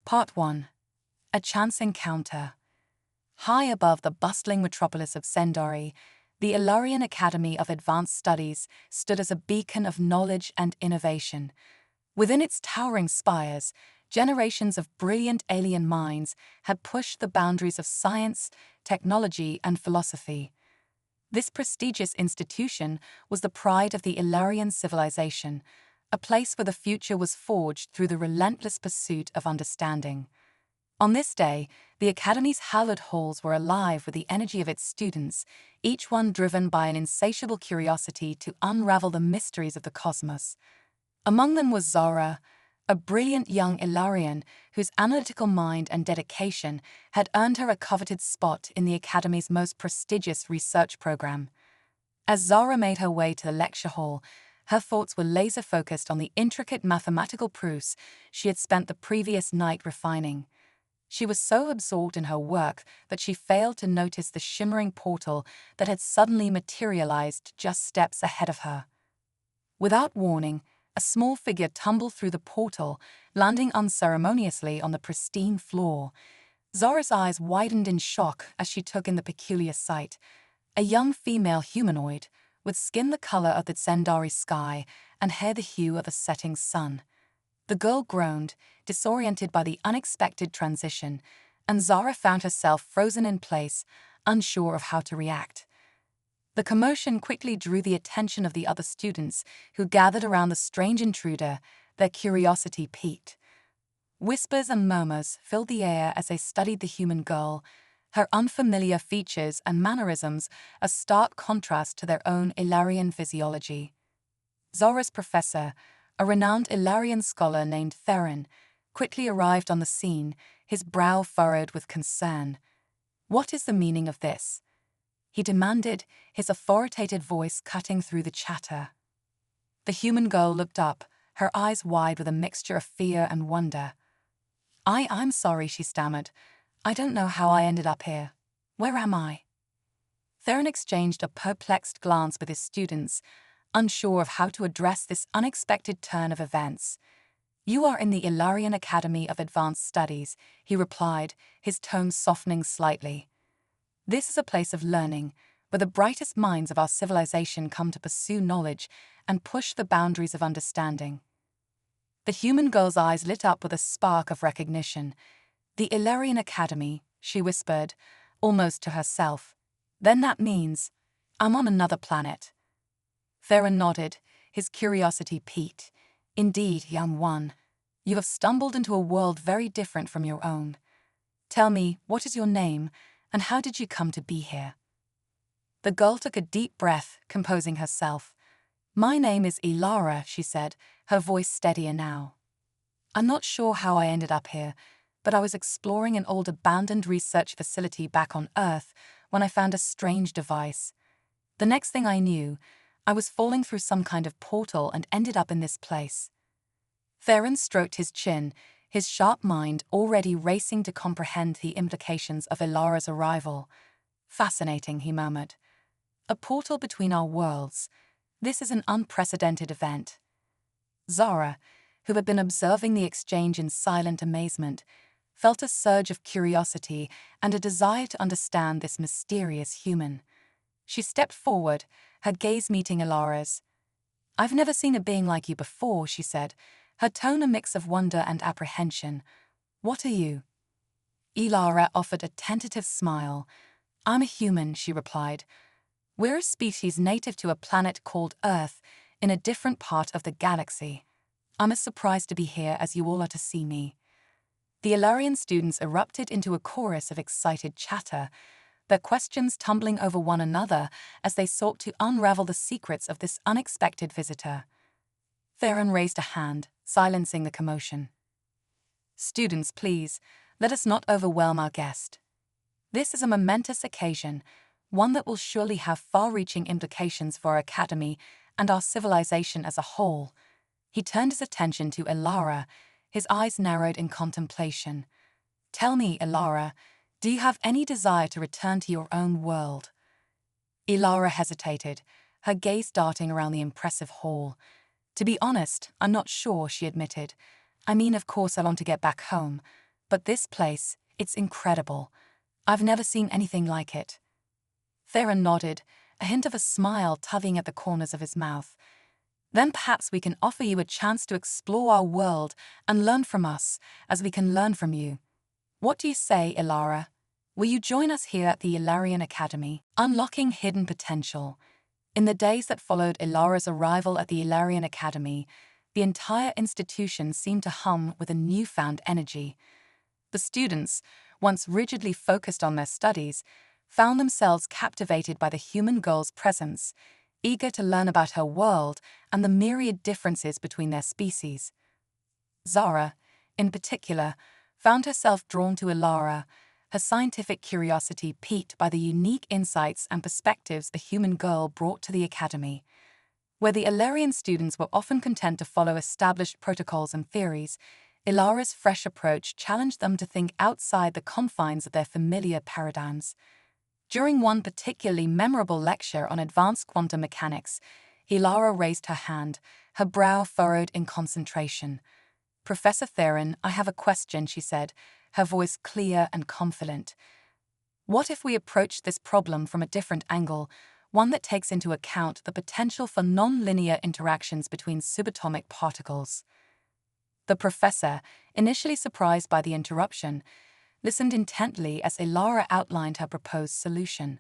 Part 1. A Chance Encounter. High above the bustling metropolis of Sendori, the Ilarian Academy of Advanced Studies stood as a beacon of knowledge and innovation. Within its towering spires, generations of brilliant alien minds had pushed the boundaries of science, technology, and philosophy. This prestigious institution was the pride of the Ilarian civilization, a place where the future was forged through the relentless pursuit of understanding. On this day, the Academy's hallowed halls were alive with the energy of its students, each one driven by an insatiable curiosity to unravel the mysteries of the cosmos. Among them was Zara, a brilliant young Ilarian whose analytical mind and dedication had earned her a coveted spot in the Academy's most prestigious research program. As Zara made her way to the lecture hall, her thoughts were laser-focused on the intricate mathematical proofs she had spent the previous night refining. She was so absorbed in her work that she failed to notice the shimmering portal that had suddenly materialized just steps ahead of her. Without warning, a small figure tumbled through the portal, landing unceremoniously on the pristine floor. Zara's eyes widened in shock as she took in the peculiar sight. A young female humanoid, with skin the color of the Sendari sky and hair the hue of a setting sun. The girl groaned, disoriented by the unexpected transition, and Zara found herself frozen in place, unsure of how to react. The commotion quickly drew the attention of the other students who gathered around the strange intruder, their curiosity piqued. Whispers and murmurs filled the air as they studied the human girl, her unfamiliar features and mannerisms a stark contrast to their own Ilarian physiology. Zara's professor, a renowned Ilarian scholar named Theron, quickly arrived on the scene, his brow furrowed with concern. "What is the meaning of this?" he demanded, his authoritative voice cutting through the chatter. The human girl looked up, her eyes wide with a mixture of fear and wonder. I'm sorry," she stammered. "I don't know how I ended up here. Where am I?" Theron exchanged a perplexed glance with his students, unsure of how to address this unexpected turn of events. "You are in the Ilarian Academy of Advanced Studies," he replied, his tone softening slightly. "This is a place of learning, where the brightest minds of our civilization come to pursue knowledge and push the boundaries of understanding." The human girl's eyes lit up with a spark of recognition. "The Ilarian Academy," she whispered, almost to herself. "Then that means I'm on another planet." Theron nodded, his curiosity piqued. "Indeed, young one. You have stumbled into a world very different from your own. Tell me, what is your name, and how did you come to be here?" The girl took a deep breath, composing herself. "My name is Ilara," she said, her voice steadier now. "I'm not sure how I ended up here, but I was exploring an old abandoned research facility back on Earth when I found a strange device. The next thing I knew, I was falling through some kind of portal and ended up in this place." Theron stroked his chin, his sharp mind already racing to comprehend the implications of Ilara's arrival. "Fascinating," he murmured. "A portal between our worlds. This is an unprecedented event." Zara, who had been observing the exchange in silent amazement, felt a surge of curiosity and a desire to understand this mysterious human. She stepped forward, her gaze meeting Ilara's. "I've never seen a being like you before," she said, her tone a mix of wonder and apprehension. "What are you?" Ilara offered a tentative smile. "I'm a human," she replied. "We're a species native to a planet called Earth, in a different part of the galaxy. I'm as surprised to be here as you all are to see me." The Ilarian students erupted into a chorus of excited chatter, their questions tumbling over one another as they sought to unravel the secrets of this unexpected visitor. Theron raised a hand, silencing the commotion. "Students, please, let us not overwhelm our guest. This is a momentous occasion, one that will surely have far-reaching implications for our academy and our civilization as a whole." He turned his attention to Ilara, his eyes narrowed in contemplation. "Tell me, Ilara, do you have any desire to return to your own world?" Ilara hesitated, her gaze darting around the impressive hall. "To be honest, I'm not sure," she admitted. "I mean, of course I want to get back home, But this place, it's incredible. I've never seen anything like it. Theron nodded, a hint of a smile tugging at the corners of his mouth. Then perhaps we can offer you a chance to explore our world and learn from us, as we can learn from you. What do you say, Ilara? Will you join us here at the Ilarian Academy? Unlocking hidden potential. In the days that followed Ilara's arrival at the Ilarian Academy, the entire institution seemed to hum with a newfound energy. The students, once rigidly focused on their studies, found themselves captivated by the human girl's presence, eager to learn about her world and the myriad differences between their species. Zara, in particular, found herself drawn to Ilara, her scientific curiosity piqued by the unique insights and perspectives the human girl brought to the academy. Where the Ilarian students were often content to follow established protocols and theories, Ilara's fresh approach challenged them to think outside the confines of their familiar paradigms. During one particularly memorable lecture on advanced quantum mechanics, Ilara raised her hand, her brow furrowed in concentration. "Professor Theron, I have a question," she said, her voice clear and confident. "What if we approach this problem from a different angle, one that takes into account the potential for non-linear interactions between subatomic particles?" The professor, initially surprised by the interruption, listened intently as Ilara outlined her proposed solution.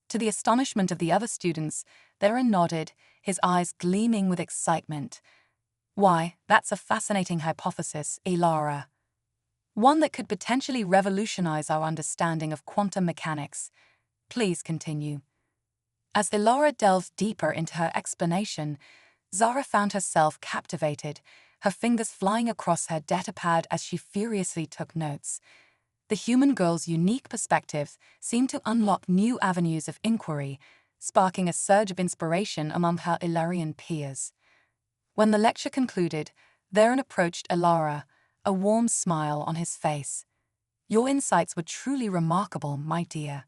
To the astonishment of the other students, Theron nodded, his eyes gleaming with excitement. "Why, that's a fascinating hypothesis, Ilara. One that could potentially revolutionize our understanding of quantum mechanics. Please continue." As Ilara delved deeper into her explanation, Zara found herself captivated, her fingers flying across her datapad as she furiously took notes. The human girl's unique perspective seemed to unlock new avenues of inquiry, sparking a surge of inspiration among her Ilarian peers. When the lecture concluded, Theron approached Ilara, a warm smile on his face. "Your insights were truly remarkable, my dear.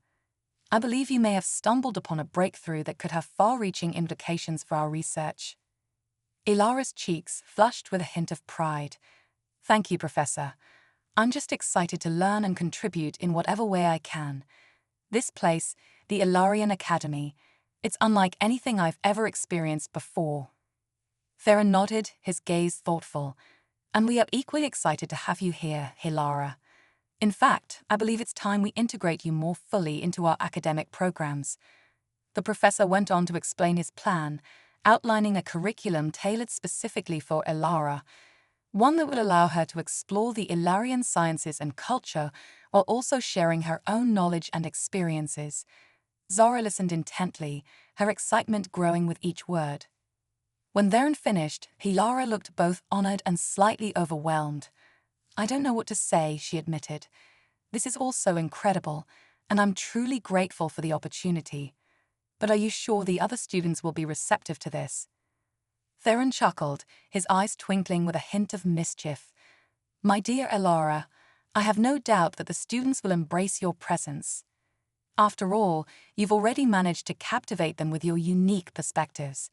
I believe you may have stumbled upon a breakthrough that could have far-reaching implications for our research." Ilara's cheeks flushed with a hint of pride. "Thank you, Professor. I'm just excited to learn and contribute in whatever way I can. This place, the Ilarian Academy, it's unlike anything I've ever experienced before." Theron nodded, his gaze thoughtful. "And we are equally excited to have you here, Ilara. In fact, I believe it's time we integrate you more fully into our academic programs." The professor went on to explain his plan, outlining a curriculum tailored specifically for Ilara, one that would allow her to explore the Ilarian sciences and culture while also sharing her own knowledge and experiences. Zara listened intently, her excitement growing with each word. When Theron finished, Ilara looked both honored and slightly overwhelmed. "I don't know what to say," she admitted. "This is all so incredible, and I'm truly grateful for the opportunity. But are you sure the other students will be receptive to this?" Theron chuckled, his eyes twinkling with a hint of mischief. "My dear Ilara, I have no doubt that the students will embrace your presence. After all, you've already managed to captivate them with your unique perspectives.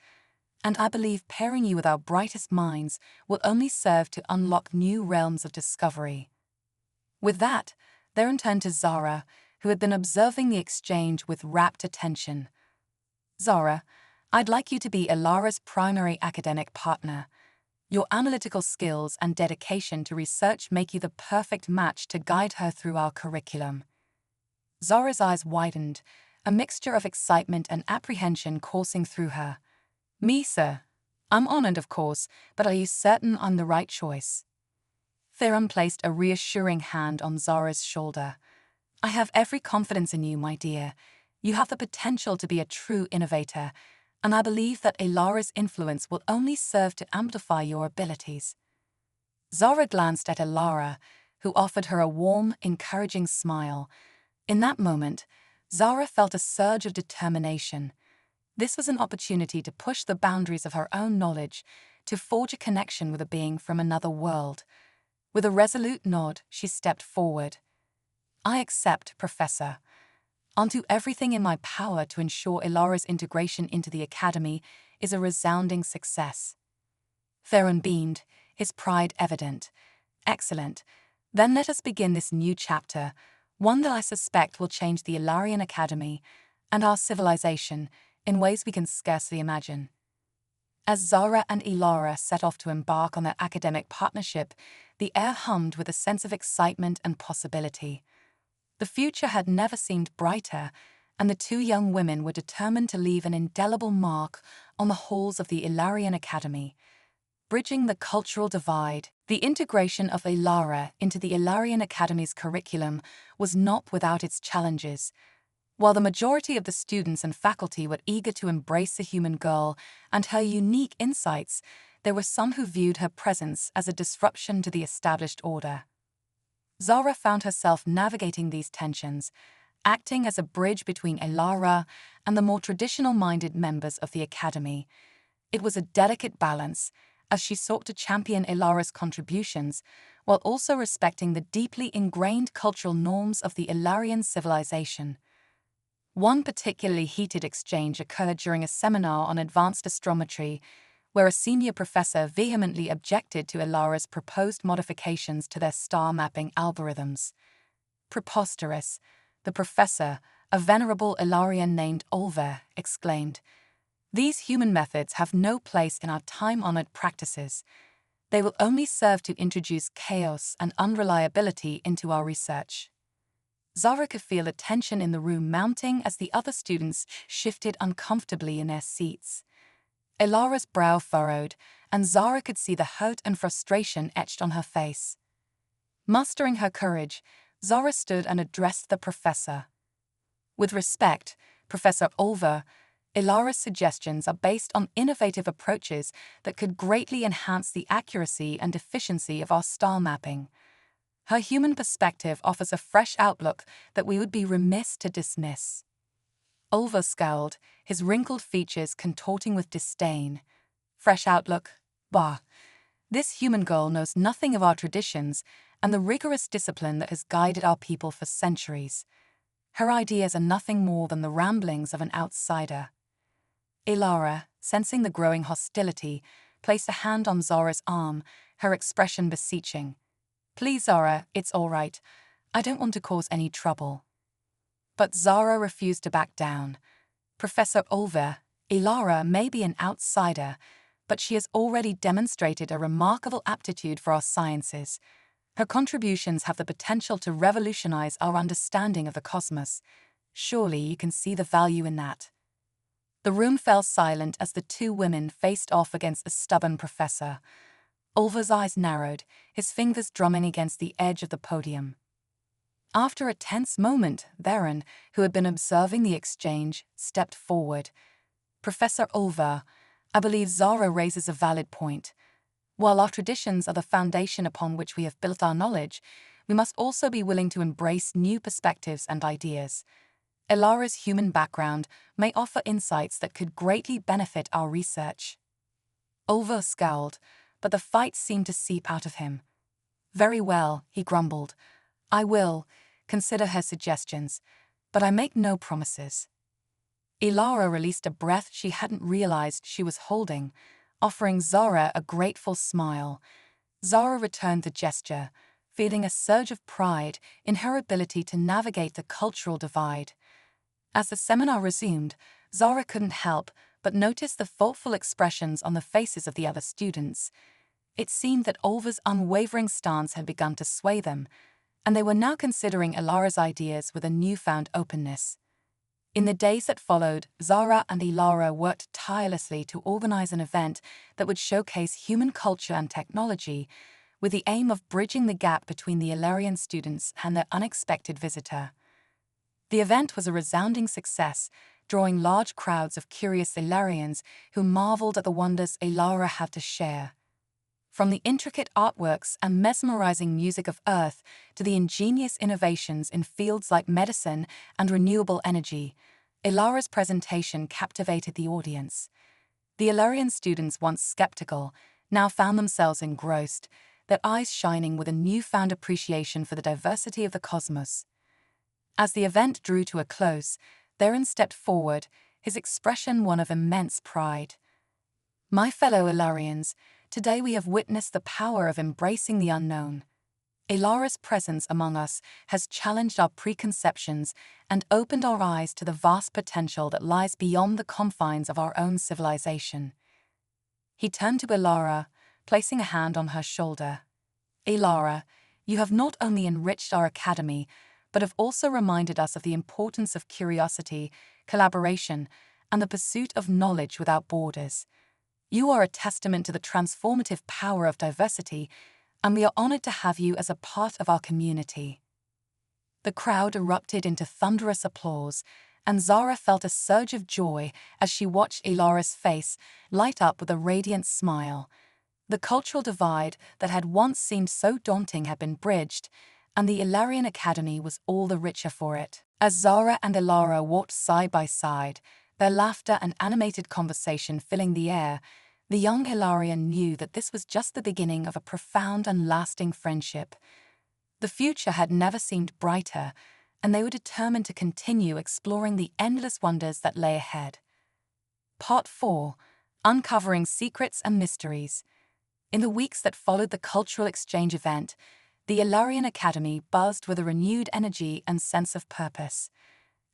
And I believe pairing you with our brightest minds will only serve to unlock new realms of discovery." With that, Theron turned to Zara, who had been observing the exchange with rapt attention. "Zara, I'd like you to be Ilara's primary academic partner. Your analytical skills and dedication to research make you the perfect match to guide her through our curriculum." Zara's eyes widened, a mixture of excitement and apprehension coursing through her. "Me, sir? I'm honored, of course, but are you certain I'm the right choice?" Theron placed a reassuring hand on Zara's shoulder. "I have every confidence in you, my dear. You have the potential to be a true innovator, and I believe that Ilara's influence will only serve to amplify your abilities." Zara glanced at Ilara, who offered her a warm, encouraging smile. In that moment, Zara felt a surge of determination. This was an opportunity to push the boundaries of her own knowledge, to forge a connection with a being from another world. With a resolute nod, she stepped forward. "I accept, Professor. I'll do everything in my power to ensure Ilara's integration into the academy is a resounding success." Theron beamed, his pride evident. "Excellent. Then let us begin this new chapter, one that I suspect will change the Ilarian Academy and our civilization in ways we can scarcely imagine. As Zara and Ilara set off to embark on their academic partnership, the air hummed with a sense of excitement and possibility. The future had never seemed brighter, and the two young women were determined to leave an indelible mark on the halls of the Ilarian Academy. Bridging the cultural divide, the integration of Ilara into the Ilarian Academy's curriculum was not without its challenges. While the majority of the students and faculty were eager to embrace the human girl and her unique insights, there were some who viewed her presence as a disruption to the established order. Zara found herself navigating these tensions, acting as a bridge between Ilara and the more traditional-minded members of the academy. It was a delicate balance, as she sought to champion Ilara's contributions while also respecting the deeply ingrained cultural norms of the Ilarian civilization. One particularly heated exchange occurred during a seminar on advanced astrometry, where a senior professor vehemently objected to Ilara's proposed modifications to their star mapping algorithms. Preposterous, the professor, a venerable Ilarian named Olver, exclaimed. These human methods have no place in our time-honored practices. They will only serve to introduce chaos and unreliability into our research. Zara could feel the tension in the room mounting as the other students shifted uncomfortably in their seats. Ilara's brow furrowed, and Zara could see the hurt and frustration etched on her face. Mustering her courage, Zara stood and addressed the professor. With respect, Professor Olver, Ilara's suggestions are based on innovative approaches that could greatly enhance the accuracy and efficiency of our star mapping. Her human perspective offers a fresh outlook that we would be remiss to dismiss. Olver scowled, his wrinkled features contorting with disdain. Fresh outlook? Bah! This human girl knows nothing of our traditions and the rigorous discipline that has guided our people for centuries. Her ideas are nothing more than the ramblings of an outsider. Ilara, sensing the growing hostility, placed a hand on Zara's arm, her expression beseeching. Please, Zara, it's all right. I don't want to cause any trouble. But Zara refused to back down. Professor Olver, Ilara may be an outsider, but she has already demonstrated a remarkable aptitude for our sciences. Her contributions have the potential to revolutionize our understanding of the cosmos. Surely you can see the value in that. The room fell silent as the two women faced off against the stubborn professor. Olver's eyes narrowed, his fingers drumming against the edge of the podium. After a tense moment, Varen, who had been observing the exchange, stepped forward. Professor Olver, I believe Zara raises a valid point. While our traditions are the foundation upon which we have built our knowledge, we must also be willing to embrace new perspectives and ideas. Ilara's human background may offer insights that could greatly benefit our research. Olver scowled, but the fight seemed to seep out of him. Very well, he grumbled. I will consider her suggestions, but I make no promises. Ilara released a breath she hadn't realized she was holding, offering Zara a grateful smile. Zara returned the gesture, feeling a surge of pride in her ability to navigate the cultural divide. As the seminar resumed, Zara couldn't help but notice the thoughtful expressions on the faces of the other students. It seemed that Olver's unwavering stance had begun to sway them, and they were now considering Ilara's ideas with a newfound openness. In the days that followed, Zara and Ilara worked tirelessly to organize an event that would showcase human culture and technology, with the aim of bridging the gap between the Ilarian students and their unexpected visitor. The event was a resounding success, drawing large crowds of curious Ilarians who marveled at the wonders Ilara had to share. From the intricate artworks and mesmerizing music of Earth to the ingenious innovations in fields like medicine and renewable energy, Ilara's presentation captivated the audience. The Ilarian students, once skeptical, now found themselves engrossed, their eyes shining with a newfound appreciation for the diversity of the cosmos. As the event drew to a close, Theron stepped forward, his expression one of immense pride. My fellow Ilarians, today we have witnessed the power of embracing the unknown. Ilara's presence among us has challenged our preconceptions and opened our eyes to the vast potential that lies beyond the confines of our own civilization. He turned to Ilara, placing a hand on her shoulder. Ilara, you have not only enriched our academy, but have also reminded us of the importance of curiosity, collaboration, and the pursuit of knowledge without borders. You are a testament to the transformative power of diversity, and we are honored to have you as a part of our community. The crowd erupted into thunderous applause, and Zara felt a surge of joy as she watched Ilara's face light up with a radiant smile. The cultural divide that had once seemed so daunting had been bridged, and the Ilarian Academy was all the richer for it. As Zara and Ilara walked side by side, their laughter and animated conversation filling the air, the young Ilarian knew that this was just the beginning of a profound and lasting friendship. The future had never seemed brighter, and they were determined to continue exploring the endless wonders that lay ahead. Part 4. Uncovering Secrets and Mysteries. In the weeks that followed the cultural exchange event, the Ilarian Academy buzzed with a renewed energy and sense of purpose.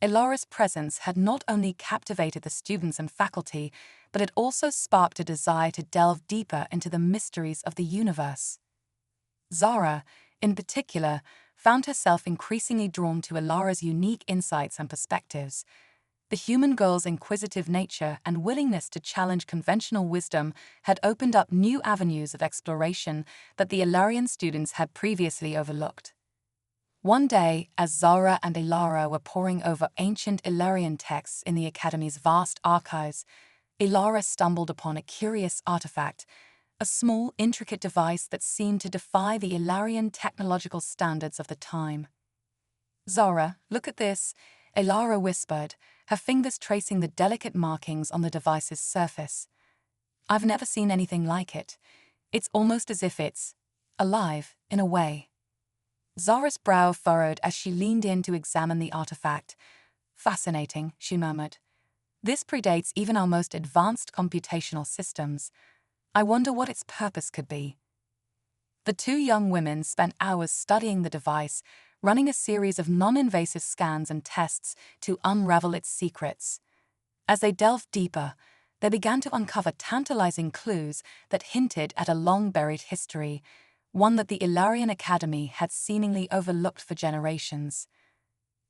Ilara's presence had not only captivated the students and faculty, but it also sparked a desire to delve deeper into the mysteries of the universe. Zara, in particular, found herself increasingly drawn to Ilara's unique insights and perspectives. The human girl's inquisitive nature and willingness to challenge conventional wisdom had opened up new avenues of exploration that the Ilarian students had previously overlooked. One day, as Zara and Ilara were poring over ancient Ilarian texts in the Academy's vast archives, Ilara stumbled upon a curious artifact, a small, intricate device that seemed to defy the Ilarian technological standards of the time. "Zara, look at this," Ilara whispered, her fingers tracing the delicate markings on the device's surface. "I've never seen anything like it. It's almost as if it's alive, in a way." Zara's brow furrowed as she leaned in to examine the artifact. "Fascinating," she murmured. "This predates even our most advanced computational systems. I wonder what its purpose could be." The two young women spent hours studying the device, running a series of non-invasive scans and tests to unravel its secrets. As they delved deeper, they began to uncover tantalizing clues that hinted at a long-buried history, one that the Ilarian Academy had seemingly overlooked for generations.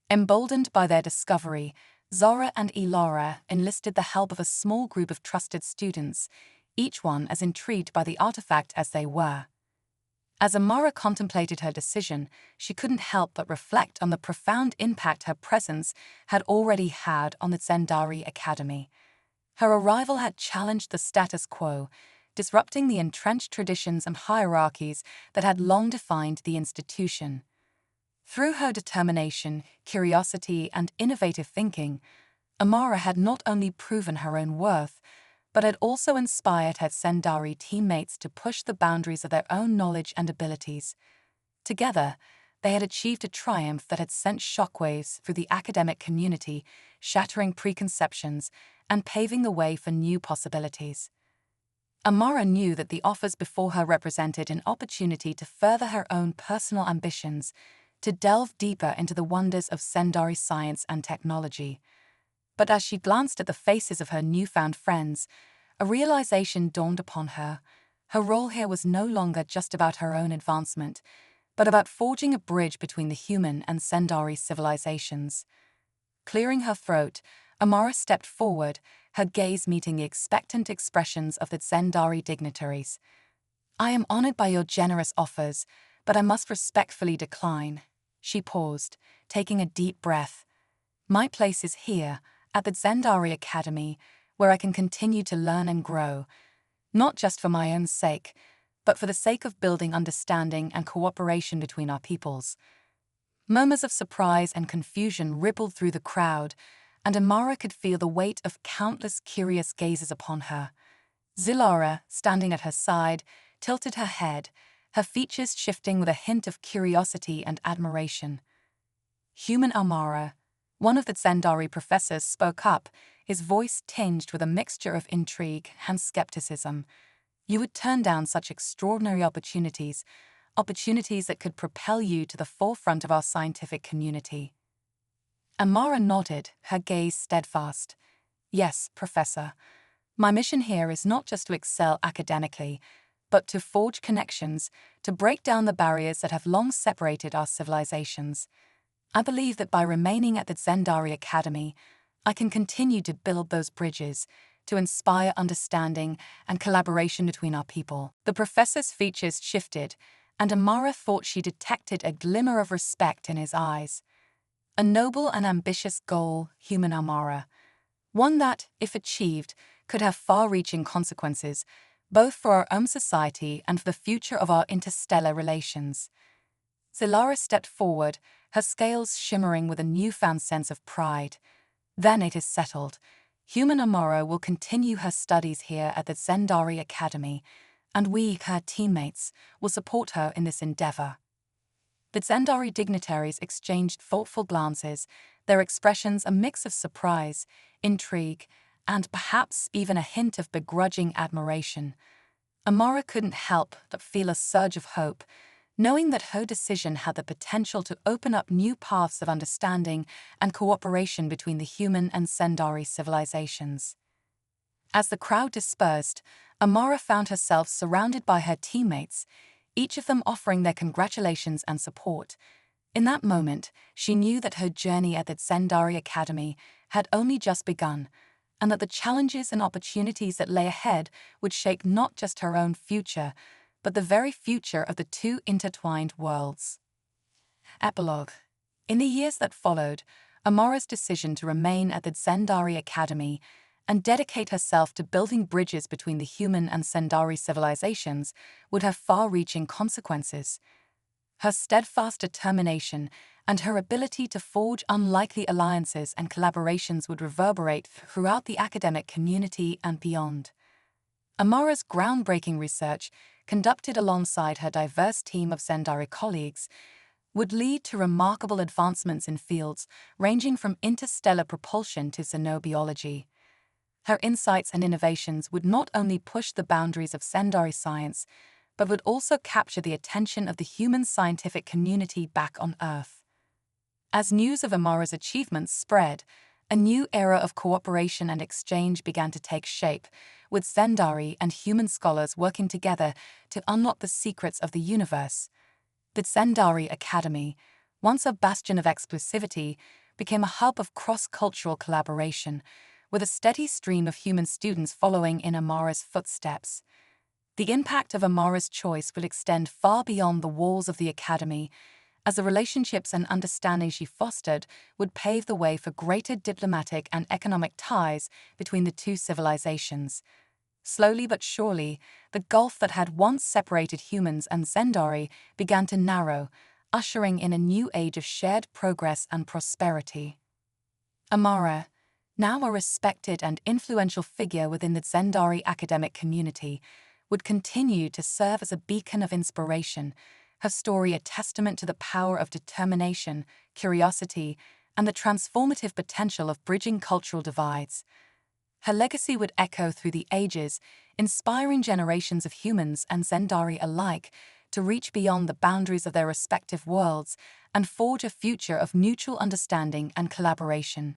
Emboldened by their discovery, Zara and Ilara enlisted the help of a small group of trusted students, each one as intrigued by the artifact as they were. As Amara contemplated her decision, she couldn't help but reflect on the profound impact her presence had already had on the Zendari Academy. Her arrival had challenged the status quo, disrupting the entrenched traditions and hierarchies that had long defined the institution. Through her determination, curiosity, and innovative thinking, Amara had not only proven her own worth, but had also inspired her Zendari teammates to push the boundaries of their own knowledge and abilities. Together, they had achieved a triumph that had sent shockwaves through the academic community, shattering preconceptions and paving the way for new possibilities. Amara knew that the offers before her represented an opportunity to further her own personal ambitions, to delve deeper into the wonders of Zendari science and technology. But as she glanced at the faces of her newfound friends, a realization dawned upon her. Her role here was no longer just about her own advancement, but about forging a bridge between the human and Zendari civilizations. Clearing her throat, Amara stepped forward, her gaze meeting the expectant expressions of the Zendari dignitaries. "I am honored by your generous offers, but I must respectfully decline." She paused, taking a deep breath. "My place is here, at the Zendari Academy, where I can continue to learn and grow, not just for my own sake, but for the sake of building understanding and cooperation between our peoples." Murmurs of surprise and confusion rippled through the crowd, and Amara could feel the weight of countless curious gazes upon her. Zilara, standing at her side, tilted her head, her features shifting with a hint of curiosity and admiration. "Human Amara," one of the Zendari professors spoke up, his voice tinged with a mixture of intrigue and skepticism. "You would turn down such extraordinary opportunities. opportunities that could propel you to the forefront of our scientific community. Amara nodded, her gaze steadfast. Yes, Professor. My mission here is not just to excel academically, but to forge connections, to break down the barriers that have long separated our civilizations. I believe that by remaining at the Zendari Academy, I can continue to build those bridges, to inspire understanding and collaboration between our people. The professor's features shifted, and Amara thought she detected a glimmer of respect in his eyes. A noble and ambitious goal, human Amara. One that, if achieved, could have far-reaching consequences, both for our own society and for the future of our interstellar relations. Zilara stepped forward, her scales shimmering with a newfound sense of pride. Then it is settled. Human Amara will continue her studies here at the Zendari Academy, and we, her teammates, will support her in this endeavor. The Zendari dignitaries exchanged thoughtful glances, their expressions a mix of surprise, intrigue, and perhaps even a hint of begrudging admiration. Amara couldn't help but feel a surge of hope, knowing that her decision had the potential to open up new paths of understanding and cooperation between the human and Zendari civilizations. As the crowd dispersed, Amara found herself surrounded by her teammates, each of them offering their congratulations and support. In that moment, she knew that her journey at the Zendari Academy had only just begun, and that the challenges and opportunities that lay ahead would shape not just her own future, but the very future of the two intertwined worlds. Epilogue. In the years that followed, Amara's decision to remain at the Zendari Academy and dedicate herself to building bridges between the human and Zendari civilizations would have far-reaching consequences. Her steadfast determination and her ability to forge unlikely alliances and collaborations would reverberate throughout the academic community and beyond. Amara's groundbreaking research, conducted alongside her diverse team of Zendari colleagues, would lead to remarkable advancements in fields ranging from interstellar propulsion to xenobiology. Her insights and innovations would not only push the boundaries of Zendari science, but would also capture the attention of the human scientific community back on Earth. As news of Amara's achievements spread, a new era of cooperation and exchange began to take shape, with Zendari and human scholars working together to unlock the secrets of the universe. The Zendari Academy, once a bastion of exclusivity, became a hub of cross-cultural collaboration, with a steady stream of human students following in Amara's footsteps. The impact of Amara's choice would extend far beyond the walls of the academy, as the relationships and understanding she fostered would pave the way for greater diplomatic and economic ties between the two civilizations. Slowly but surely, the gulf that had once separated humans and Zendari began to narrow, ushering in a new age of shared progress and prosperity. Amara, now a respected and influential figure within the Zendari academic community, would continue to serve as a beacon of inspiration, her story a testament to the power of determination, curiosity, and the transformative potential of bridging cultural divides. Her legacy would echo through the ages, inspiring generations of humans and Zendari alike to reach beyond the boundaries of their respective worlds and forge a future of mutual understanding and collaboration.